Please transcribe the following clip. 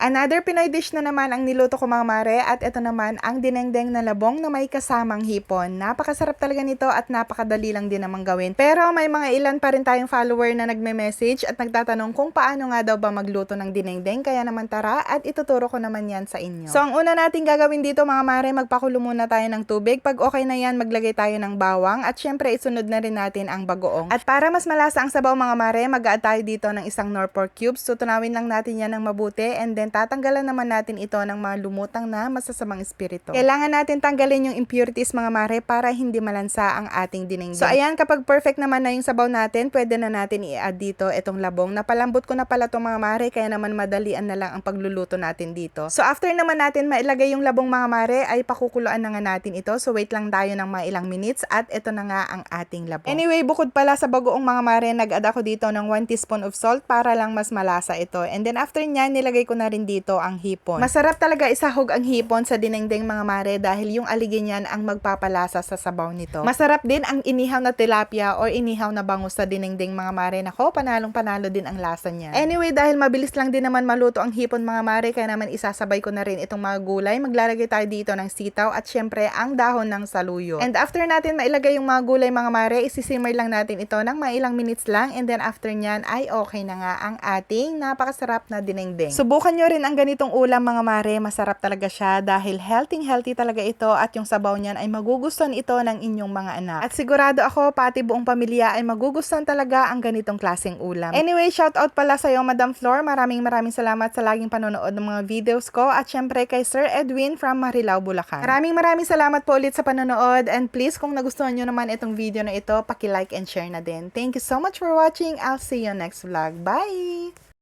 Another Pinoy dish na naman ang niluto ko mga mare, at ito naman ang dinengdeng na labong na may kasamang hipon. Napakasarap talaga nito at napakadali lang din namang gawin. Pero may mga ilan pa rin tayong follower na nagme-message at nagtatanong kung paano nga daw ba magluto ng dinengdeng, kaya naman tara at ituturo ko naman yan sa inyo. So ang una natin gagawin dito mga mare, magpakulo muna tayo ng tubig. Pag okay na yan, maglagay tayo ng bawang at syempre isunod na rin natin ang bagoong. At para mas malasa ang sabaw mga mare, mag-add tayo dito ng isang nor pork cubes. Tutunawin lang natin yan ng mabuti and then tatanggalan naman natin ito ng mga lumutang na masasamang espiritu. Kailangan natin tanggalin yung impurities mga mare para hindi malansa ang ating dinengdeng. So ayan, kapag perfect naman na yung sabaw natin, pwede na natin i-add dito itong labong. Napalambot ko na pala itong mga mare, kaya naman madalian na lang ang pagluluto natin dito. So after naman natin mailagay yung labong mga mare, ay pakukuluan na nga natin ito. So wait lang tayo ng mga ilang minutes at ito na nga ang ating labong. Anyway, bukod pala sa bagoong mga mare, nag-add ako dito ng 1 teaspoon of salt para lang mas malasa ito. And then after nyan, nilagay ko na rin dito ang hipon. Masarap talaga isahog ang hipon sa dinengdeng mga mare dahil yung aligi niyan ang magpapalasa sa sabaw nito. Masarap din ang inihaw na tilapia or inihaw na bangus sa dinengdeng mga mare. Nako, panalong panalo din ang lasa niya. Anyway, dahil mabilis lang din naman maluto ang hipon mga mare, kaya naman isasabay ko na rin itong mga gulay. Maglalagay tayo dito ng sitaw at syempre ang dahon ng saluyo. And after natin mailagay yung mga gulay mga mare, isisimmer lang natin ito ng mga ilang minutes lang, and then after nyan ay okay na nga ang ating napakasarap na dinengdeng. Subukan nyo rin ang ganitong ulam mga mare, masarap talaga siya dahil healthy talaga ito at yung sabaw niyan ay magugustuhan ito ng inyong mga anak. At sigurado ako pati buong pamilya ay magugustuhan talaga ang ganitong klaseng ulam. Anyway, shout out pala sa iyo Madam Flor, maraming salamat sa laging panonood ng mga videos ko at syempre kay Sir Edwin from Marilao, Bulacan. Maraming salamat po ulit sa panonood, and please kung nagustuhan nyo naman itong video na ito, paki-like and share na din. Thank you so much for watching. I'll see you next vlog. Bye!